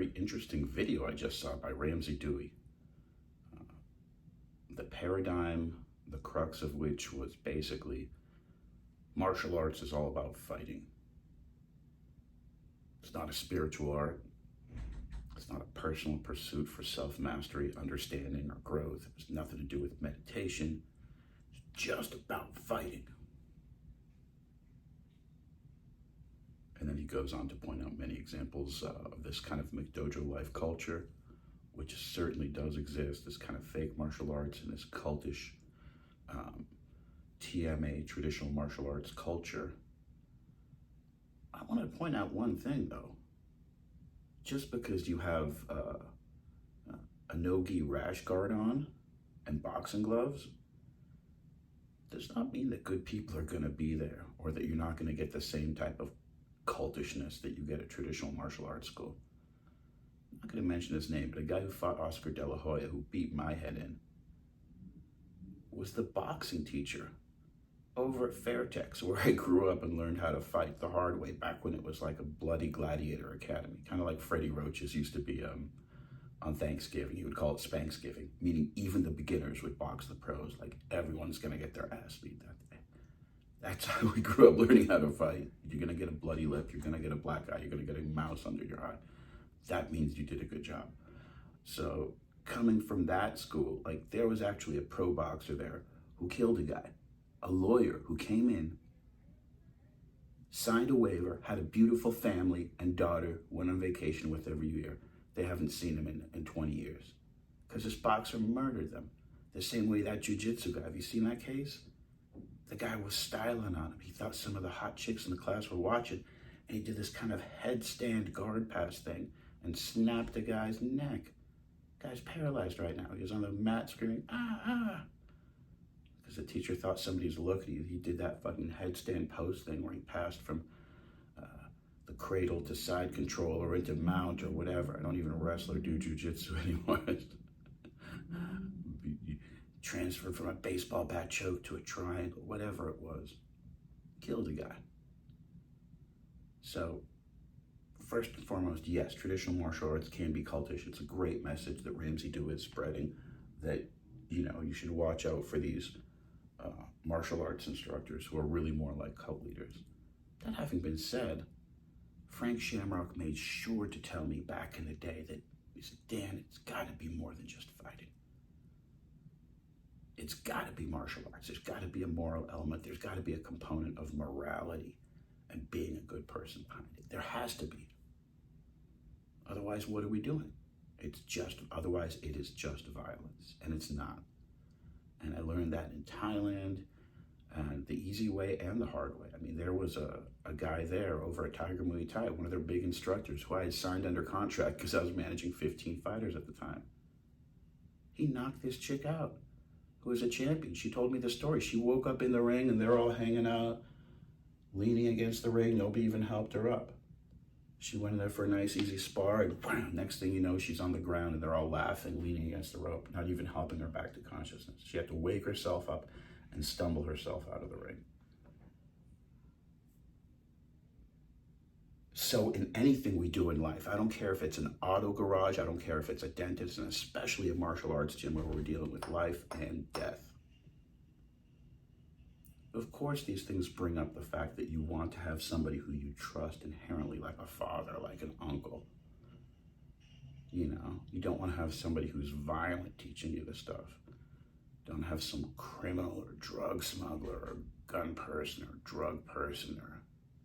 very interesting video I just saw by Ramsey Dewey. The paradigm, the crux of which was basically martial arts is all about fighting. It's not a spiritual art. It's not a personal pursuit for self-mastery, understanding, or growth. It's nothing to do with meditation. It's just about fighting. And then he goes on to point out many examples of this kind of McDojo life culture, which certainly does exist, this kind of fake martial arts and this cultish TMA, traditional martial arts culture. I want to point out one thing, though. Just because you have a no-gi rash guard on and boxing gloves does not mean that good people are going to be there, or that you're not going to get the same type of cultishness that you get at traditional martial arts school. I'm not going to mention his name, but a guy who fought Oscar De La Hoya, who beat my head in, was the boxing teacher over at Fairtex, where I grew up and learned how to fight the hard way back when it was like a bloody gladiator academy, kind of like Freddie Roach's used to be on Thanksgiving. He would call it Spanksgiving, meaning even the beginners would box the pros, like everyone's going to get their ass beat that day. That's how we grew up learning how to fight. You're going to get a bloody lip, you're going to get a black eye, you're going to get a mouse under your eye. That means you did a good job. So coming from that school, like there was actually a pro boxer there who killed a guy, a lawyer who came in, signed a waiver, had a beautiful family and daughter, went on vacation with every year. They haven't seen him in 20 years because this boxer murdered them. The same way that jiu-jitsu guy, have you seen that case? The guy was styling on him. He thought some of the hot chicks in the class were watching, and he did this kind of headstand guard pass thing and snapped the guy's neck. The guy's paralyzed right now. He was on the mat screaming, ah, ah. Because the teacher thought somebody was looking. He did that fucking headstand pose thing where he passed from the cradle to side control or into mount or whatever. I don't even wrestle or do jiu-jitsu anymore. Transferred from a baseball bat choke to a triangle, whatever it was. Killed a guy. So, first and foremost, yes, traditional martial arts can be cultish. It's a great message that Ramsey Dewey is spreading, that, you know, you should watch out for these martial arts instructors who are really more like cult leaders. That having been said, Frank Shamrock made sure to tell me back in the day that, he said, Dan, it's got to be more than just fighting. It's got to be martial arts. There's got to be a moral element. There's got to be a component of morality and being a good person behind it. There has to be. Otherwise, what are we doing? Otherwise it is just violence, and it's not. And I learned that in Thailand, and the easy way and the hard way. I mean, there was a guy there over at Tiger Muay Thai, one of their big instructors, who I had signed under contract because I was managing 15 fighters at the time. He knocked this chick out, who was a champion. She told me the story. She woke up in the ring and they're all hanging out, leaning against the ring. Nobody even helped her up. She went in there for a nice, easy spar, and wham, next thing you know, she's on the ground and they're all laughing, leaning against the rope, not even helping her back to consciousness. She had to wake herself up and stumble herself out of the ring. So in anything we do in life, I don't care if it's an auto garage, I don't care if it's a dentist, and especially a martial arts gym where we're dealing with life and death. Of course, these things bring up the fact that you want to have somebody who you trust inherently, like a father, like an uncle. You know, you don't want to have somebody who's violent teaching you this stuff. Don't have some criminal or drug smuggler or gun person or drug person. Or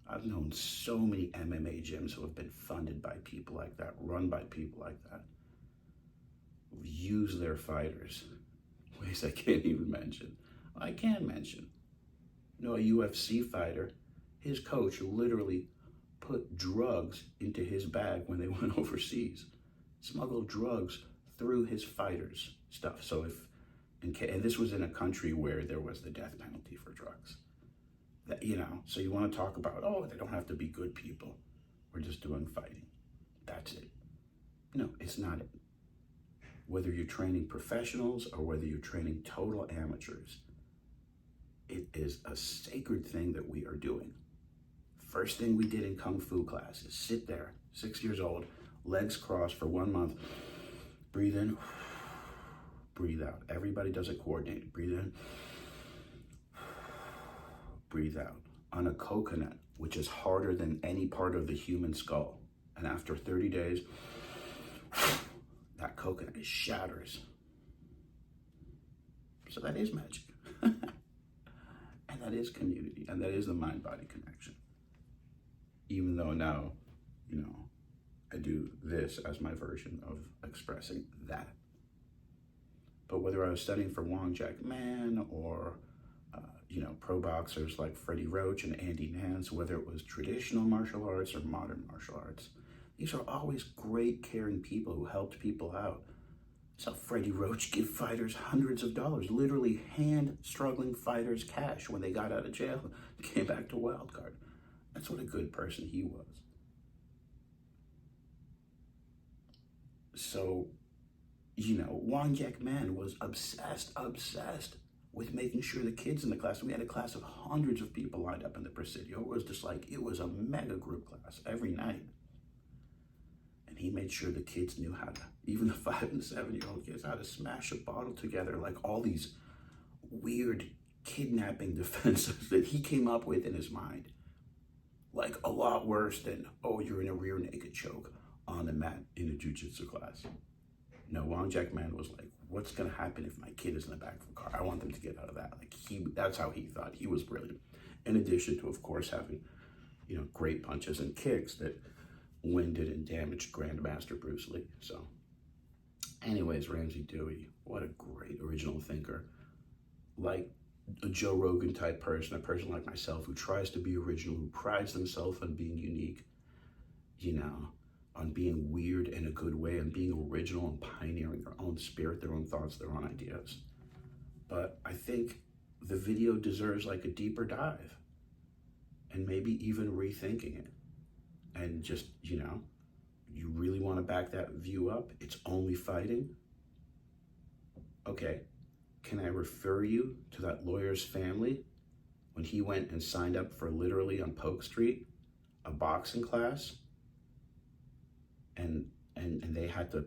I've known so many MMA gyms who have been funded by people like that, run by people like that, who've used their fighters in ways I can't even mention. I can mention. You know, a UFC fighter, his coach literally put drugs into his bag when they went overseas. Smuggled drugs through his fighters' stuff. So and this was in a country where there was the death penalty for drugs. That, you know, so you want to talk about, oh, they don't have to be good people. We're just doing fighting. That's it. No, it's not it. Whether you're training professionals or whether you're training total amateurs, it is a sacred thing that we are doing. First thing we did in Kung Fu class is sit there, 6 years old, legs crossed for 1 month. Breathe in, breathe out. Everybody does it coordinated. Breathe in, breathe out. On a coconut, which is harder than any part of the human skull. And after 30 days, that coconut shatters. So that is magic. And that is community. And that is the mind-body connection. Even though now, I do this as my version of expressing that. But whether I was studying for Wong Jack Man or, pro boxers like Freddie Roach and Andy Nance, whether it was traditional martial arts or modern martial arts, these are always great, caring people who helped people out. I saw Freddie Roach give fighters hundreds of dollars, literally hand-struggling fighters cash when they got out of jail and came back to Wild Card. That's what a good person he was. So, Wong Jack Man was obsessed with making sure the kids in the class, we had a class of hundreds of people lined up in the Presidio. It was a mega group class every night. And he made sure the kids knew how to, even the 5 and 7-year-old kids, how to smash a bottle together, like all these weird kidnapping defenses that he came up with in his mind. Like a lot worse than, you're in a rear naked choke on the mat in a jiu-jitsu class. No, Wong Jack Man was like, what's going to happen if my kid is in the back of a car? I want them to get out of that. That's how he thought. He was brilliant. In addition to, of course, having, great punches and kicks that winded and damaged Grandmaster Bruce Lee. So, anyways, Ramsey Dewey, what a great original thinker. Like a Joe Rogan type person, a person like myself who tries to be original, who prides themselves on being unique, on being weird in a good way, and being original and pioneering their own spirit, their own thoughts, their own ideas. But I think the video deserves like a deeper dive and maybe even rethinking it. And just, you really want to back that view up? It's only fighting? Okay, can I refer you to that lawyer's family when he went and signed up for, literally on Polk Street, a boxing class? And they had to,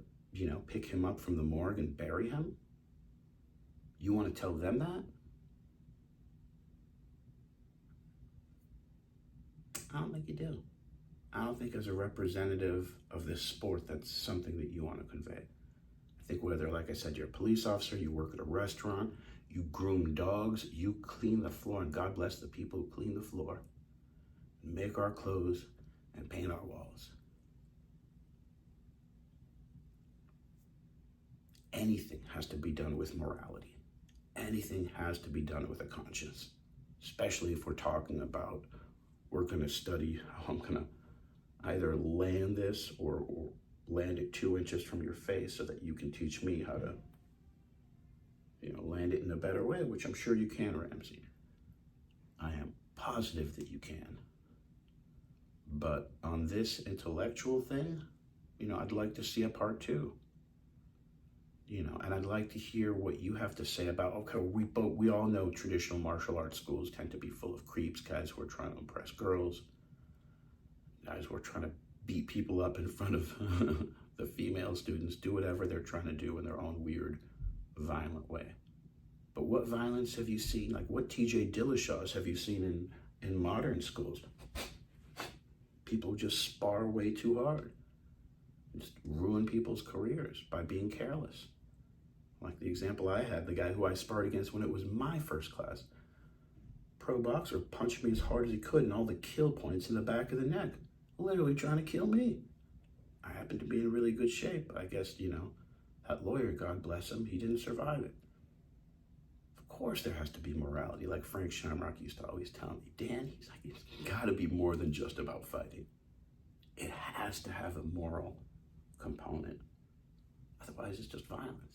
pick him up from the morgue and bury him? You want to tell them that? I don't think you do. I don't think as a representative of this sport, that's something that you want to convey. I think whether, like I said, you're a police officer, you work at a restaurant, you groom dogs, you clean the floor, and God bless the people who clean the floor, make our clothes, and paint our walls. Anything has to be done with morality. Anything has to be done with a conscience, especially if we're talking about, we're going to study how I'm going to either land this or land it 2 inches from your face so that you can teach me how to, land it in a better way, which I'm sure you can, Ramsey. I am positive that you can. But on this intellectual thing, I'd like to see a part 2. And I'd like to hear what you have to say about, okay, we all know traditional martial arts schools tend to be full of creeps, guys who are trying to impress girls, guys who are trying to beat people up in front of the female students, do whatever they're trying to do in their own weird, violent way. But what violence have you seen? Like, what T.J. Dillashaws have you seen in modern schools? People just spar way too hard. Just ruin people's careers by being careless. Like the example I had, the guy who I sparred against when it was my first class. Pro boxer punched me as hard as he could and all the kill points in the back of the neck. Literally trying to kill me. I happened to be in really good shape. I guess, that lawyer, God bless him, he didn't survive it. Of course there has to be morality. Like Frank Shamrock used to always tell me, Dan, he's like, it's got to be more than just about fighting. It has to have a moral component. Otherwise, it's just violence.